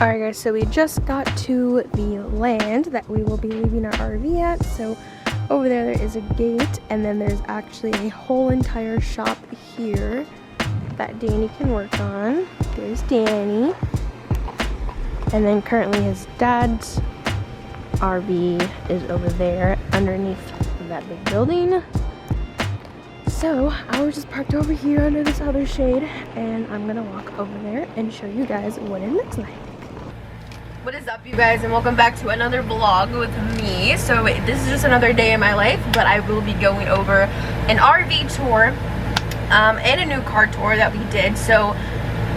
Alright guys, so we just got to the land that we will be leaving our RV at. So over there is a gate, and then there's actually a whole entire shop here that Danny can work on. There's Danny. And then currently his dad's RV is over there underneath that big building. So I was just parked over here under this other shade, and I'm gonna walk over there and show you guys what it looks like. What is up, you guys, and welcome back to another vlog with me. So this is just another day in my life, but I will be going over an RV tour and a new car tour that we did. So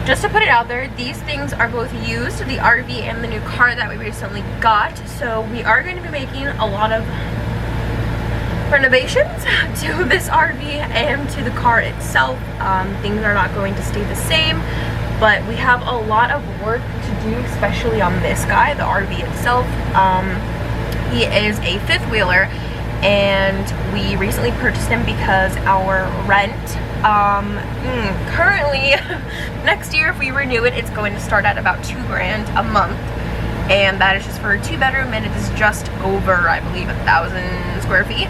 just to put it out there, these things are both used, the RV and the new car that we recently got. So we are going to be making a lot of renovations to this RV and to the car itself. Things are not going to stay the same, but we have a lot of work to do, especially on this guy, the RV itself. He is a fifth wheeler, and we recently purchased him because our rent currently next year, if we renew it, it's going to start at about $2 grand a month, and that is just for a 2-bedroom, and it is just over, I believe, 1,000 square feet.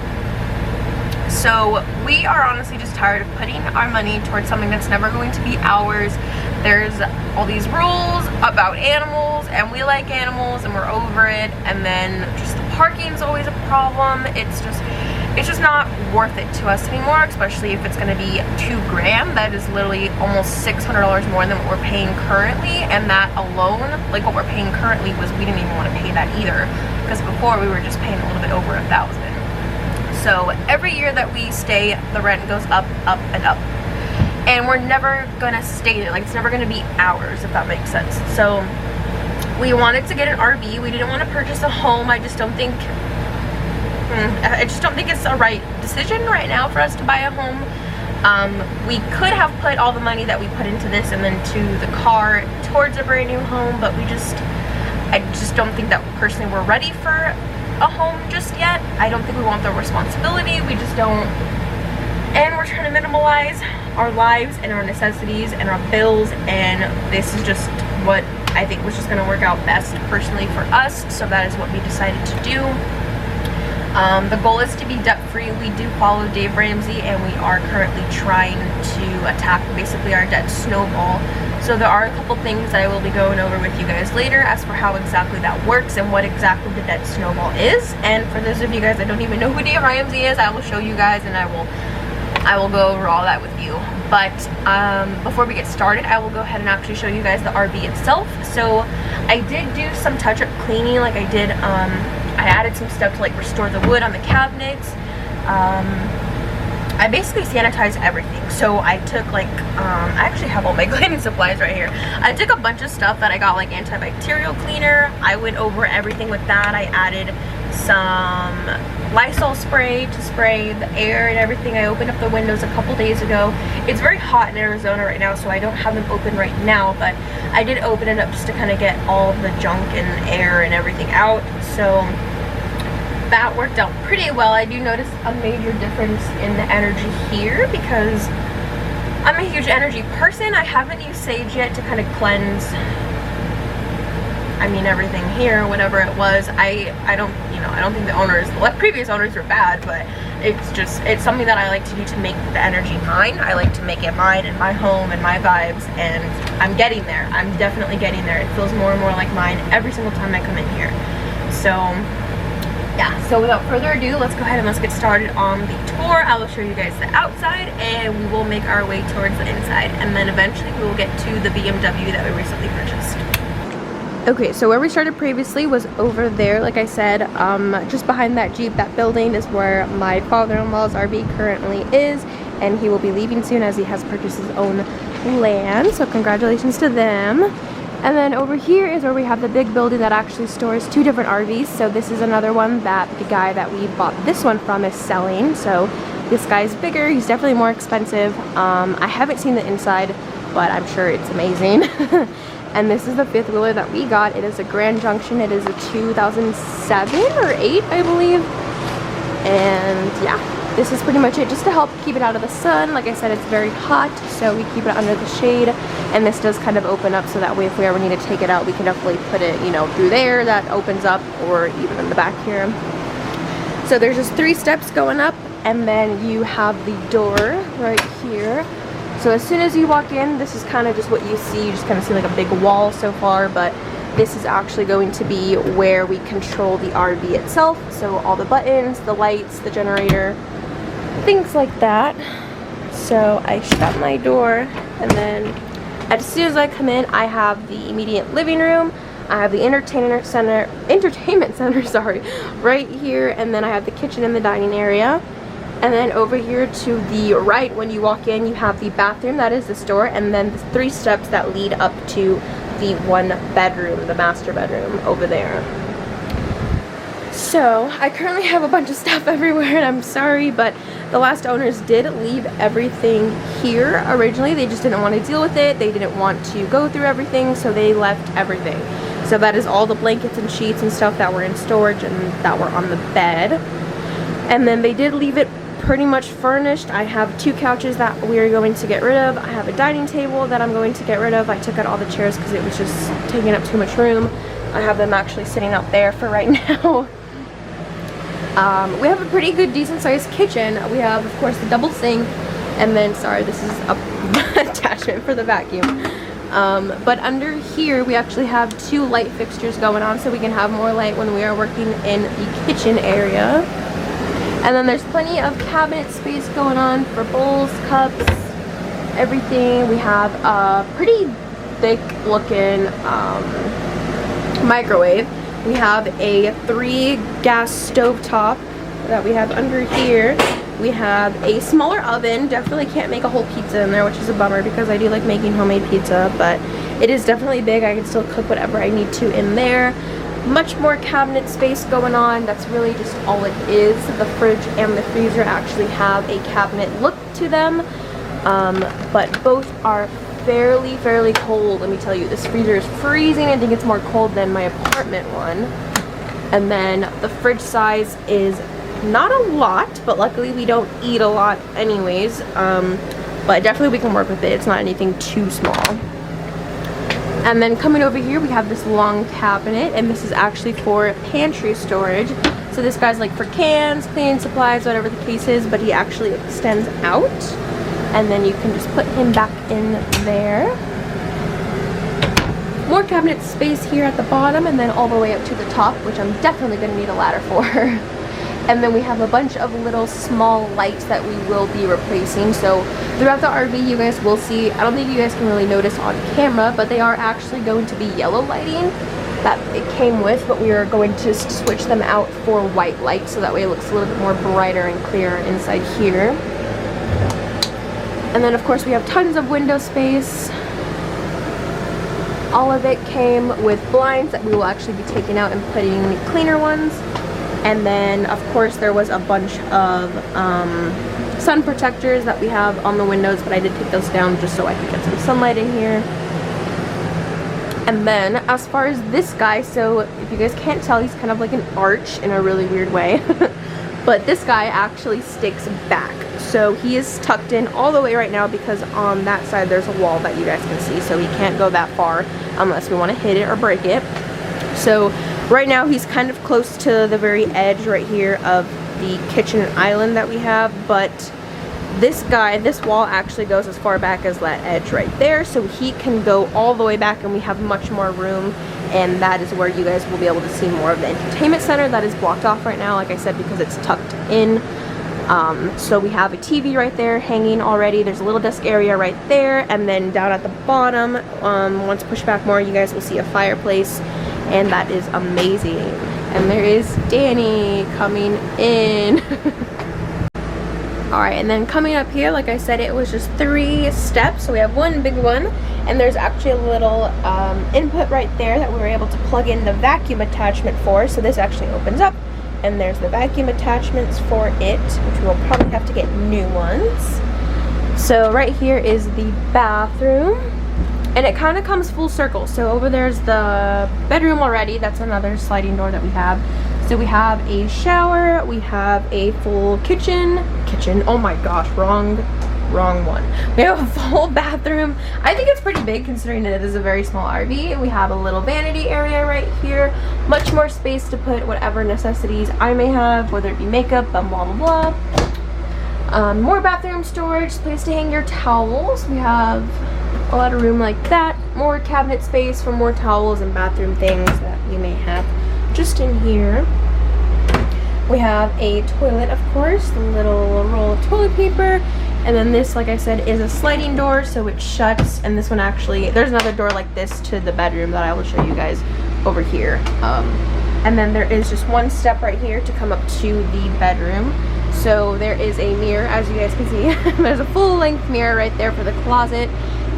So we are honestly just tired of putting our money towards something that's never going to be ours. There's all these rules about animals, and we like animals and we're over it, and then just the parking is always a problem. It's just not worth it to us anymore, especially if it's going to be $2 grand. That is literally almost $600 more than what we're paying currently, and that alone, like what we're paying currently, was we didn't even want to pay that either, because before we were just paying a little bit over 1,000. So every year that we stay, the rent goes up, up, and up. And we're never gonna stay there. Like, it's never gonna be ours, if that makes sense. So we wanted to get an RV. We didn't want to purchase a home. I just don't think it's a right decision right now for us to buy a home. We could have put all the money that we put into this and then to the car towards a brand new home, but I just don't think that personally we're ready for a home just yet. I don't think we want the responsibility. We just don't. And we're trying to minimalize our lives and our necessities and our bills, and this is just what I think was just going to work out best personally for us. So that is what we decided to do. The goal is to be debt-free. We do follow Dave Ramsey, and we are currently trying to attack basically our debt snowball. So there are a couple things that I will be going over with you guys later as for how exactly that works and what exactly the debt snowball is. And for those of you guys that don't even know who Dave Ramsey is, I will show you guys, and I will go over all that with you. But before we get started, I will go ahead and actually show you guys the RV itself. So I did do some touch-up cleaning. Like I added some stuff to like restore the wood on the cabinets. I basically sanitized everything. So I took like, I actually have all my cleaning supplies right here. I took a bunch of stuff that I got, like antibacterial cleaner. I went over everything with that. I added some Lysol spray to spray the air and everything. I opened up the windows a couple days ago. It's very hot in Arizona right now, so I don't have them open right now, but I did open it up just to kind of get all of the junk and air and everything out. So that worked out pretty well. I do notice a major difference in the energy here because I'm a huge energy person. I haven't used sage yet to kind of cleanse, everything here, whatever it was. I don't think the previous owners were bad, but it's something that I like to do to make the energy mine. I like to make it mine and my home and my vibes, and I'm getting there. I'm definitely getting there. It feels more and more like mine every single time I come in here. So yeah, so without further ado, let's go ahead and let's get started on the tour. I will show you guys the outside, and we will make our way towards the inside, and then eventually we will get to the BMW that we recently purchased. Okay, so where we started previously was over there, like I said, just behind that Jeep. That building is where my father-in-law's RV currently is, and he will be leaving soon as he has purchased his own land, so congratulations to them. And then over here is where we have the big building that actually stores 2 different RVs. So this is another one that the guy that we bought this one from is selling. So this guy's bigger, he's definitely more expensive. I haven't seen the inside, but I'm sure it's amazing. And this is the 5th wheeler that we got. It is a Grand Junction. It is a 2007 or 8, I believe. And yeah, this is pretty much it, just to help keep it out of the sun. Like I said, it's very hot, so we keep it under the shade, and this does kind of open up so that way if we ever need to take it out, we can definitely put it, you know, through there that opens up, or even in the back here. So there's just 3 steps going up, and then you have the door right here. So as soon as you walk in, this is kind of just what you see. You just kind of see like a big wall so far, but this is actually going to be where we control the RV itself. So all the buttons, the lights, the generator, things like that. So I shut my door, and then as soon as I come in, I have the immediate living room. I have the entertainment center, sorry, right here, and then I have the kitchen and the dining area. And then over here to the right, when you walk in, you have the bathroom, that is this door, and then the 3 steps that lead up to the 1 bedroom, the master bedroom over there. So I currently have a bunch of stuff everywhere, and I'm sorry, but the last owners did leave everything here originally. They just didn't want to deal with it. They didn't want to go through everything, so they left everything. So that is all the blankets and sheets and stuff that were in storage and that were on the bed. And then they did leave it pretty much furnished. I have 2 couches that we are going to get rid of. I have a dining table that I'm going to get rid of. I took out all the chairs because it was just taking up too much room. I have them actually sitting out there for right now. We have a pretty good, decent sized kitchen. We have, of course, the double sink, and then, sorry, this is a attachment for the vacuum. But under here, we actually have 2 light fixtures going on, so we can have more light when we are working in the kitchen area. And then there's plenty of cabinet space going on for bowls, cups, everything. We have a pretty thick looking microwave. We have a 3 gas stove top that we have under here. We have a smaller oven. Definitely can't make a whole pizza in there, which is a bummer because I do like making homemade pizza, but it is definitely big. I can still cook whatever I need to in there. Much more cabinet space going on. That's really just all it is. The fridge and the freezer actually have a cabinet look to them, but both are fairly cold. Let me tell you, this freezer is freezing. I think it's more cold than my apartment one. And then the fridge size is not a lot, but luckily we don't eat a lot anyways, but definitely we can work with it. It's not anything too small. And then coming over here, we have this long cabinet, and this is actually for pantry storage. So this guy's like for cans, cleaning supplies, whatever the case is, but he actually extends out, and then you can just put him back in there. More cabinet space here at the bottom, and then all the way up to the top, which I'm definitely going to need a ladder for. And then we have a bunch of little small lights that we will be replacing. So throughout the RV, you guys will see, I don't think you guys can really notice on camera, but they are actually going to be yellow lighting that it came with, but we are going to switch them out for white light, so that way it looks a little bit more brighter and clearer inside here. And then of course we have tons of window space. All of it came with blinds that we will actually be taking out and putting cleaner ones. And then, of course, there was a bunch of sun protectors that we have on the windows, but I did take those down just so I could get some sunlight in here. And then, as far as this guy, so if you guys can't tell, he's kind of like an arch in a really weird way. But this guy actually sticks back. So he is tucked in all the way right now because on that side there's a wall that you guys can see, so he can't go that far unless we want to hit it or break it. So right now he's kind of close to the very edge right here of the kitchen island that we have, but this guy, this wall actually goes as far back as that edge right there, so he can go all the way back, and we have much more room, and that is where you guys will be able to see more of the entertainment center that is blocked off right now, like I said, because it's tucked in. So we have a TV right there hanging already. There's a little desk area right there, and then down at the bottom, once pushed back more, you guys will see a fireplace, and that is amazing. And there is Danny coming in. Alright, and then coming up here, like I said, it was just 3 steps. So we have one big one, and there's actually a little input right there that we were able to plug in the vacuum attachment for. So this actually opens up, and there's the vacuum attachments for it, which we'll probably have to get new ones. So right here is the bathroom, and it kind of comes full circle. So over there's the bedroom already. That's another sliding door that we have. So we have a shower, we have a full kitchen, kitchen. Oh my gosh, wrong one. We have a full bathroom. I think it's pretty big considering that it is a very small RV. We have a little vanity area right here. Much more space to put whatever necessities I may have, whether it be makeup, blah, blah, blah. More bathroom storage, place to hang your towels. We have a lot of room like that. More cabinet space for more towels and bathroom things that you may have just in here. We have a toilet, of course, a little roll of toilet paper. And then this, like I said, is a sliding door, so it shuts. And this one actually, there's another door like this to the bedroom that I will show you guys over here. And then there is just one step right here to come up to the bedroom. So there is a mirror, as you guys can see. There's a full-length mirror right there for the closet.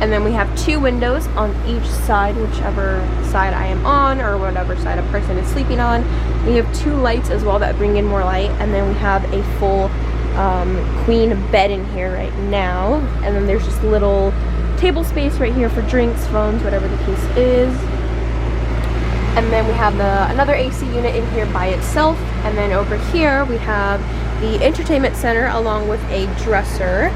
And then we have 2 windows on each side, whichever side I am on or whatever side a person is sleeping on. We have 2 lights as well that bring in more light. And then we have a full queen bed in here right now. And then there's just little table space right here for drinks, phones, whatever the case is. And then we have another AC unit in here by itself. And then over here we have the entertainment center along with a dresser.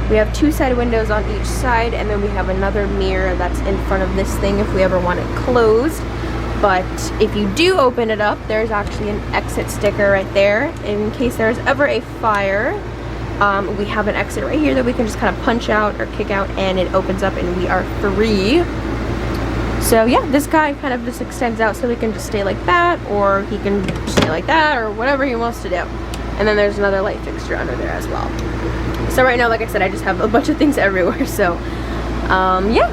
We have 2 side windows on each side, and then we have another mirror that's in front of this thing if we ever want it closed. But if you do open it up, there's actually an exit sticker right there. In case there's ever a fire, we have an exit right here that we can just kind of punch out or kick out, and it opens up and we are free. So yeah, this guy kind of just extends out so he can just stay like that, or he can stay like that, or whatever he wants to do. And then there's another light fixture under there as well. So right now, like I said, I just have a bunch of things everywhere. So yeah,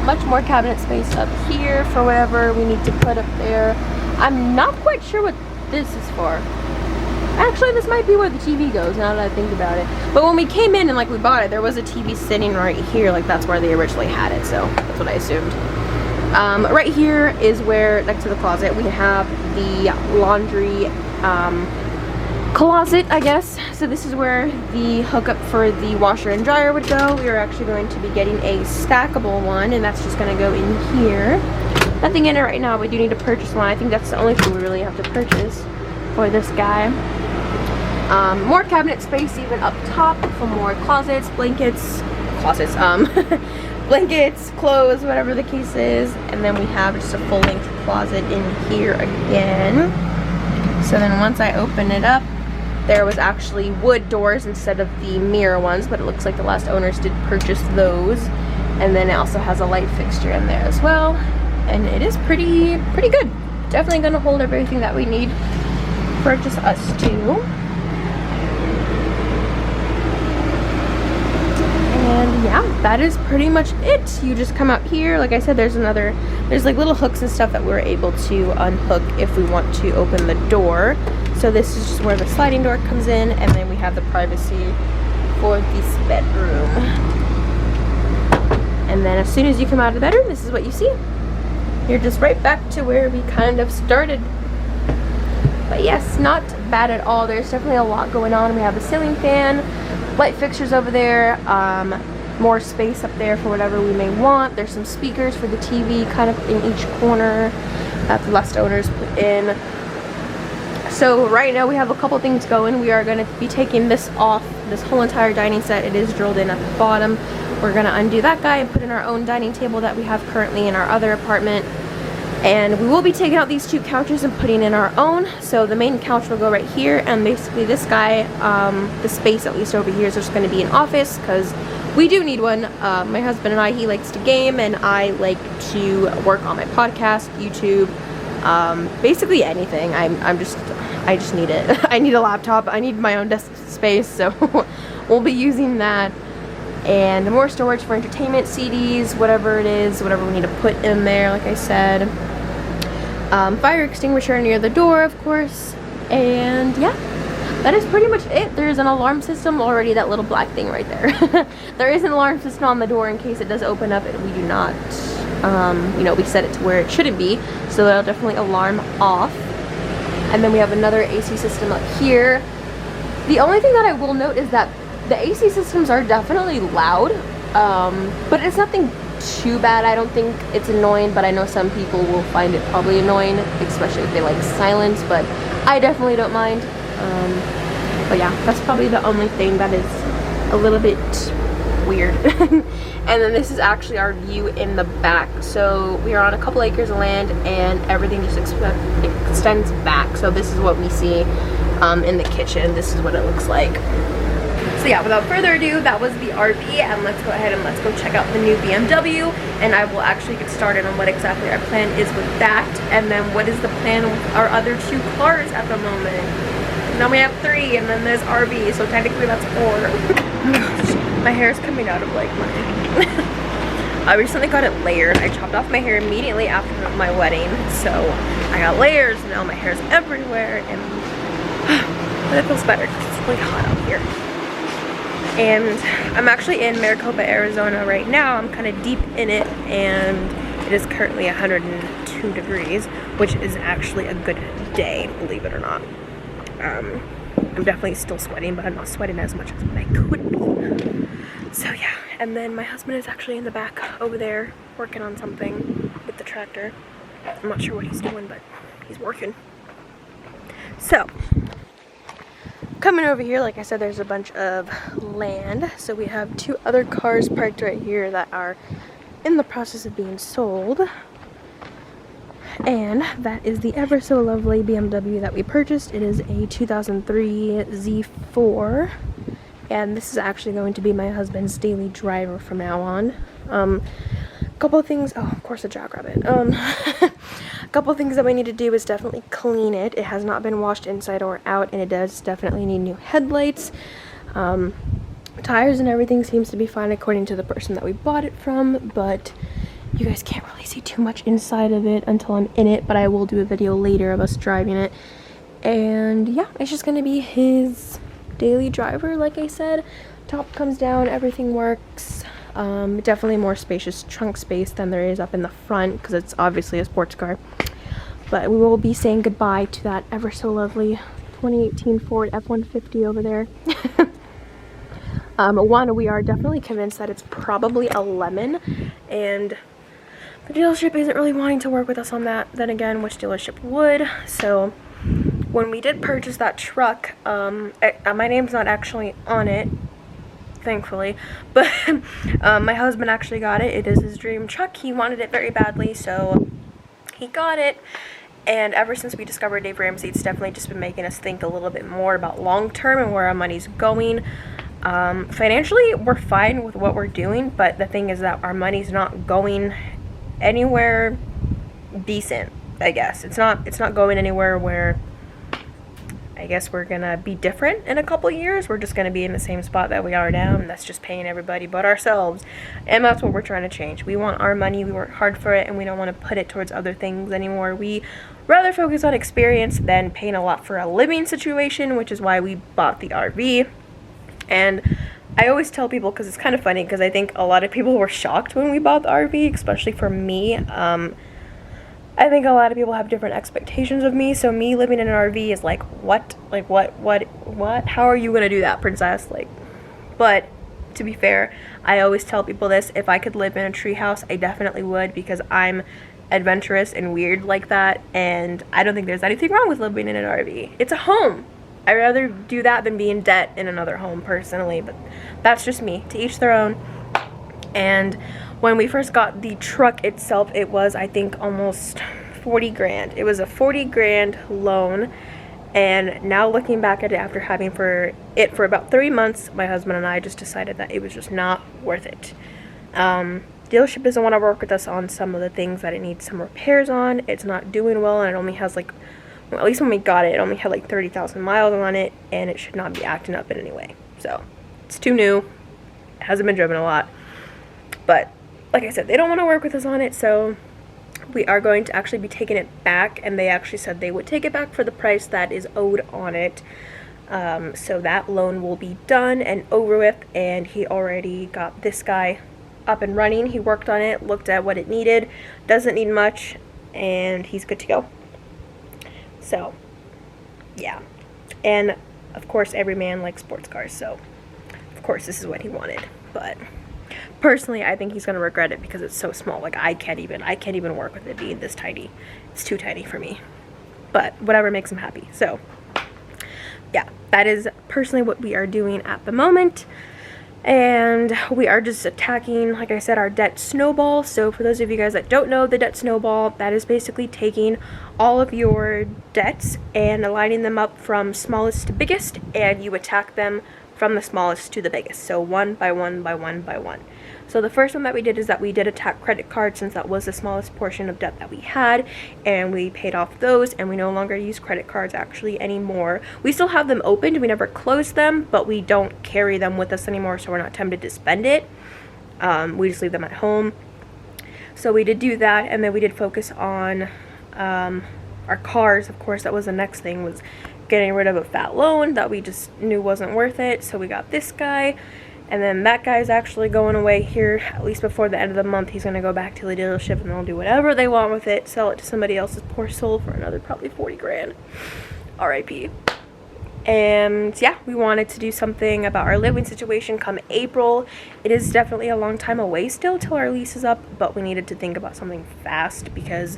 much more cabinet space up here for whatever we need to put up there. I'm not quite sure what this is for. Actually, this might be where the TV goes now that I think about it. But when we came in and like we bought it, there was a TV sitting right here. Like that's where they originally had it. So that's what I assumed. Right here is where, next to the closet, we have the laundry closet, I guess. So this is where the hookup for the washer and dryer would go. We are actually going to be getting a stackable one, and that's just going to go in here. Nothing in it right now. We do need to purchase one. I think that's the only thing we really have to purchase for this guy. More cabinet space even up top for more closets, blankets, blankets, clothes, whatever the case is. And then we have just a full-length closet in here again. So then once I open it up, there was actually wood doors instead of the mirror ones, but it looks like the last owners did purchase those. And then it also has a light fixture in there as well. And it is pretty good. Definitely gonna hold everything that we need for just us two. And yeah, that is pretty much it. You just come out here. Like I said, there's like little hooks and stuff that we're able to unhook if we want to open the door. So this is just where the sliding door comes in, and then we have the privacy for this bedroom. And then as soon as you come out of the bedroom, this is what you see. You're just right back to where we kind of started. But yes, not bad at all. There's definitely a lot going on. We have a ceiling fan, light fixtures over there, more space up there for whatever we may want. There's some speakers for the TV kind of in each corner that the last owners put in. So right now we have a couple things going. We are going to be taking this off, this whole entire dining set. It is drilled in at the bottom. We're going to undo that guy and put in our own dining table that we have currently in our other apartment. And we will be taking out these two couches and putting in our own. So the main couch will go right here, and basically this guy, the space at least over here is just going to be an office, because we do need one. My husband and I, he likes to game, and I like to work on my podcast, YouTube, basically anything. I just need it. I need a laptop. I need my own desk space, so we'll be using that. And more storage for entertainment, CDs, whatever it is, whatever we need to put in there, like I said. Fire extinguisher near the door, of course. And yeah, that is pretty much it. There's an alarm system already, that little black thing right there. There is an alarm system on the door in case it does open up and we do not, we set it to where it shouldn't be. So that'll definitely alarm off. And then we have another AC system up here. The only thing that I will note is that the AC systems are definitely loud, but it's nothing too bad. I don't think it's annoying, but I know some people will find it probably annoying, especially if they like silence, but I definitely don't mind. But yeah, that's probably the only thing that is a little bit weird. And then this is actually our view in the back. So we are on a couple acres of land and everything just extends back. So this is what we see in the kitchen. This is what it looks like. So yeah, without further ado, that was the RV, and let's go ahead and let's go check out the new BMW, and I will actually get started on what exactly our plan is with that, and then what is the plan with our other 2 cars at the moment. Now we have 3, and then there's RV, so technically that's 4. My hair is coming out of like my... I recently got it layered. I chopped off my hair immediately after my wedding, so I got layers. Now my hair's everywhere, and but it feels better because it's really hot out here. And I'm actually in Maricopa, Arizona right now. I'm kind of deep in it, and it is currently 102 degrees, which is actually a good day, believe it or not. I'm definitely still sweating, but I'm not sweating as much as I could be. So yeah, and then my husband is actually in the back over there working on something with the tractor. I'm not sure what he's doing, but he's working. So, coming over here, like I said, there's a bunch of land. So we have 2 other cars parked right here that are in the process of being sold. And that is the ever so lovely BMW that we purchased. It is a 2003 Z4. And this is actually going to be my husband's daily driver from now on. A couple of things, oh, of course a jackrabbit. A couple of things that we need to do is definitely clean it. It has not been washed inside or out, and it does definitely need new headlights. Tires and everything seems to be fine according to the person that we bought it from, but you guys can't really see too much inside of it until I'm in it, but I will do a video later of us driving it. And yeah, it's just gonna be his daily driver, like I said. Top comes down, everything works. Definitely more spacious trunk space than there is up in the front because it's obviously a sports car. But we will be saying goodbye to that ever so lovely 2018 Ford F-150 over there. We are definitely convinced that it's probably a lemon, and the dealership isn't really wanting to work with us on that. Then again, which dealership would? So when we did purchase that truck, my name's not actually on it, thankfully, but my husband actually got it. It is his dream truck. He wanted it very badly, so he got it. And ever since we discovered Dave Ramsey, it's definitely just been making us think a little bit more about long term and where our money's going. Financially, we're fine with what we're doing, but the thing is that our money's not going anywhere decent, I guess. It's not going anywhere where I guess we're gonna be different in a couple years. We're just gonna be in the same spot that we are now, and that's just paying everybody but ourselves. And that's what we're trying to change. We want our money, we work hard for it, and we don't want to put it towards other things anymore. We rather focus on experience than paying a lot for a living situation, which is why we bought the RV. And I always tell people, because it's kind of funny, because I think a lot of people were shocked when we bought the RV, especially for me. I think a lot of people have different expectations of me, so me living in an RV is like, what? Like, what? How are you gonna do that, princess? Like, but to be fair, I always tell people this: if I could live in a treehouse, I definitely would, because I'm adventurous and weird like that, and I don't think there's anything wrong with living in an RV. It's a home. I'd rather do that than be in debt in another home, personally, but that's just me. To each their own. And when we first got the truck itself, it was, I think, almost 40 grand. It was a 40 grand loan, and now looking back at it after having for about 3 months, my husband and I just decided that it was just not worth it. Dealership doesn't want to work with us on some of the things that it needs some repairs on. It's not doing well, and it only has like, well, at least when we got it, it only had like 30,000 miles on it, and it should not be acting up in any way. So it's too new. It hasn't been driven a lot. But like I said, they don't want to work with us on it, so we are going to actually be taking it back, and they actually said they would take it back for the price that is owed on it. So that loan will be done and over with, and he already got this guy up and running. He worked on it, looked at what it needed, doesn't need much, and he's good to go. So yeah, and of course every man likes sports cars, so of course this is what he wanted. But personally, I think he's gonna regret it because it's so small. Like, I can't even work with it being this tiny. It's too tiny for me, but whatever makes him happy. So yeah, that is personally what we are doing at the moment. And we are just attacking, like I said, our debt snowball. So for those of you guys that don't know the debt snowball, that is basically taking all of your debts and aligning them up from smallest to biggest, and you attack them from the smallest to the biggest. So one by one by one by one. So the first one that we did is that we did attack credit cards, since that was the smallest portion of debt that we had, and we paid off those, and we no longer use credit cards actually anymore. We still have them opened, we never closed them, but we don't carry them with us anymore, so we're not tempted to spend it. We just leave them at home. So we did do that, and then we did focus on our cars. Of course, that was the next thing, was getting rid of a fat loan that we just knew wasn't worth it. So we got this guy. And then that guy's actually going away here, at least before the end of the month. He's going to go back to the dealership and they'll do whatever they want with it. Sell it to somebody else's poor soul for another probably 40 grand. RIP. And yeah, we wanted to do something about our living situation come April. It is definitely a long time away still till our lease is up, but we needed to think about something fast because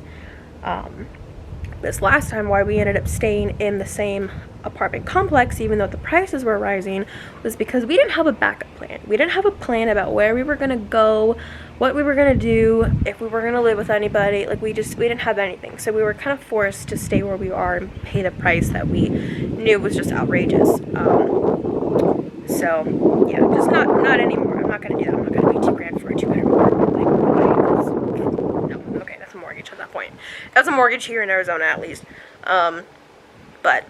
this last time why we ended up staying in the same apartment complex even though the prices were rising was because we didn't have a backup plan. We didn't have a plan about where we were going to go, what we were going to do, if we were going to live with anybody. Like we didn't have anything, so we were kind of forced to stay where we are and pay the price that we knew was just outrageous. So yeah, just not anymore. I'm not going to do that. I'm not going to pay $2 grand for a 2-bedroom apartment. Like, no, okay, that's a mortgage at that point. That's a mortgage here in Arizona at least. But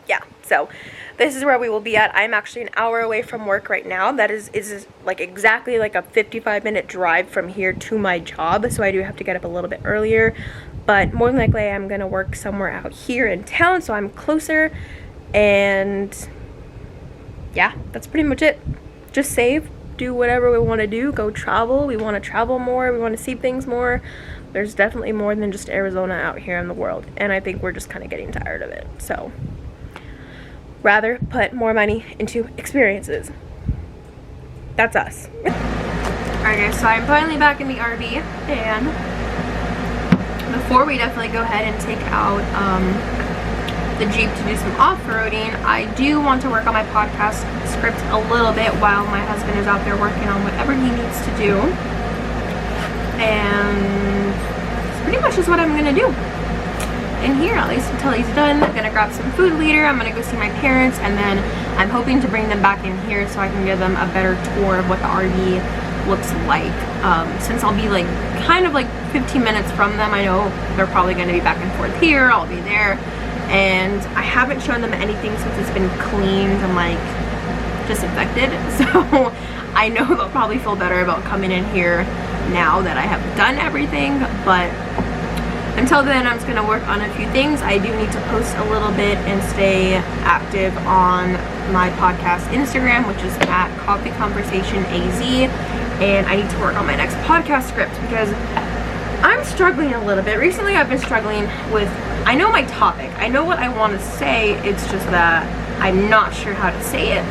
yeah, so this is where we will be at. I'm actually an hour away from work right now. That is like exactly like a 55-minute drive from here to my job, so I do have to get up a little bit earlier, but more than likely I'm gonna work somewhere out here in town, so I'm closer. And yeah, that's pretty much it. Just save, do whatever we want to do, go travel. We want to travel more, we want to see things more. There's definitely more than just Arizona out here in the world, and I think we're just kind of getting tired of it. So rather put more money into experiences. That's us. Alright guys, so I'm finally back in the RV, and before we definitely go ahead and take out the Jeep to do some off-roading, I do want to work on my podcast script a little bit while my husband is out there working on whatever he needs to do. And that's pretty much just what I'm gonna do in here, at least until he's done. I'm gonna grab some food later, I'm gonna go see my parents, and then I'm hoping to bring them back in here so I can give them a better tour of what the RV looks like. Since I'll be like kind of like 15 minutes from them, I know they're probably gonna be back and forth here, I'll be there, and I haven't shown them anything since it's been cleaned and like disinfected, so I know they'll probably feel better about coming in here now that I have done everything. But until then, I'm just going to work on a few things. I do need to post a little bit and stay active on my podcast Instagram, which is at Coffee Conversation AZ, and I need to work on my next podcast script because I'm struggling a little bit. Recently I've been struggling with, I know my topic, I know what I want to say, it's just that I'm not sure how to say it.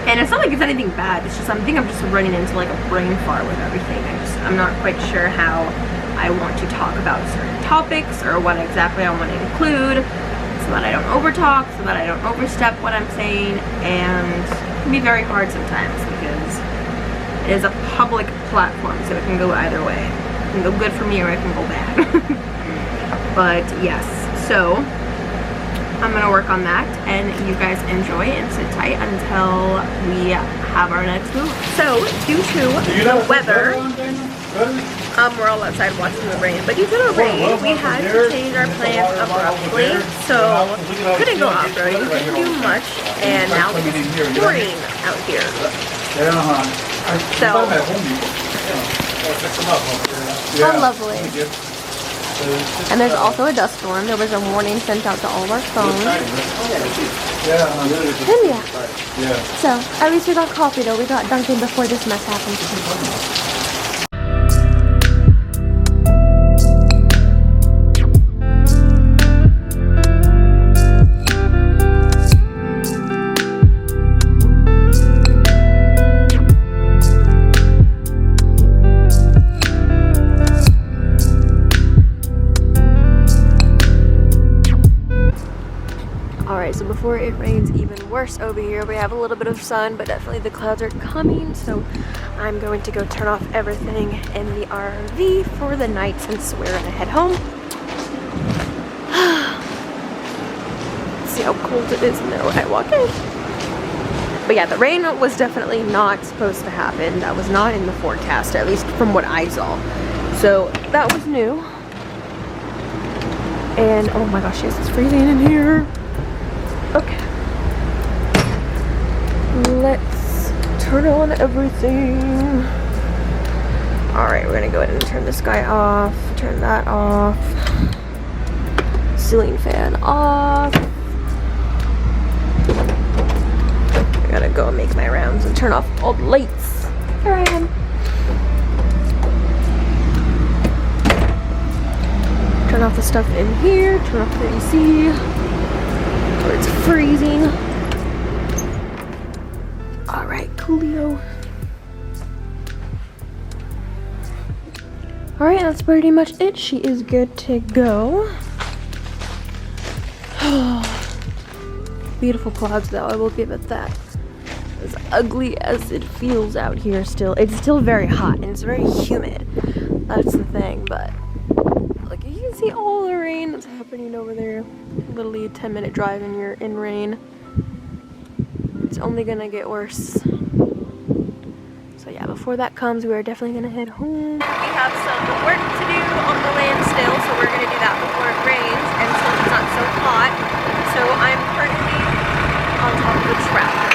And it's not like it's anything bad, it's just I think I'm just running into like a brain fart with everything. I'm not quite sure how I want to talk about certain topics or what exactly I want to include so that I don't overtalk, so that I don't overstep what I'm saying, and it can be very hard sometimes because it is a public platform, so it can go either way. It can go good for me or it can go bad. But yes, so I'm gonna work on that, and you guys enjoy and sit tight until we have our next move. So due to the weather, we're all outside watching the rain, but due to the rain, we had to change our plans abruptly, so couldn't go off-roading, couldn't do much, and now it's pouring out here. So, how lovely. And there's also a dust storm. There was a warning sent out to all of our phones. And yeah. So, at least we got coffee though. We got Dunkin' before this mess happened. Before it rains worse over here. We have a little bit of sun, but definitely the clouds are coming, so I'm going to go turn off everything in the RV for the night since we're gonna head home. See how cold it is in there when I walk in. But yeah, the rain was definitely not supposed to happen. That was not in the forecast, at least from what I saw. So that was new. And oh my gosh, yes, it's freezing in here. Okay. Let's turn on everything. Alright, we're gonna go ahead and turn this guy off. Turn that off. Ceiling fan off. I gotta go and make my rounds and turn off all the lights. Here I am. Turn off the stuff in here. Turn off the AC. Or it's freezing. Alright, coolio. Alright, that's pretty much it. She is good to go. Beautiful clouds though, I will give it that. As ugly as it feels out here still. It's still very hot and it's very humid. That's the thing, but like you can see all the rain that's happening over there. Literally a 10-minute drive and you're in rain. It's only gonna get worse. So yeah, before that comes, we are definitely gonna head home. We have some work to do on the land still, so we're gonna do that before it rains and so it's not so hot. So I'm currently on top of the tractor.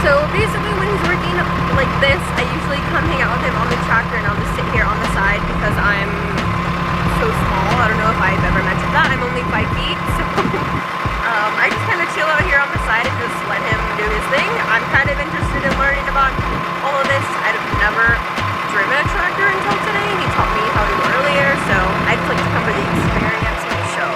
So basically when he's working like this, I usually come hang out with him on the tractor and I'll just sit here on the side because I'm so small. I don't know if I've ever mentioned that. I'm only 5 feet, so I just kind of chill out here on the side and just let him do his thing. I'm kind of interested in learning about all of this. I've never driven a tractor until today. He taught me how to earlier, so I just like to come for the experience and the show.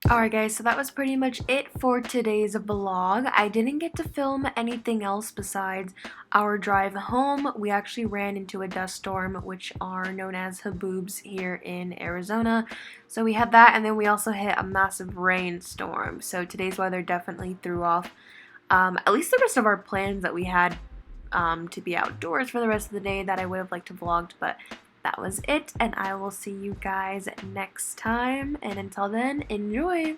Alright guys, so that was pretty much it for today's vlog. I didn't get to film anything else besides our drive home. We actually ran into a dust storm, which are known as haboobs here in Arizona. So we had that, and then we also hit a massive rainstorm. So today's weather definitely threw off at least the rest of our plans that we had to be outdoors for the rest of the day that I would have liked to vlog, but that was it, and I will see you guys next time, and until then, enjoy!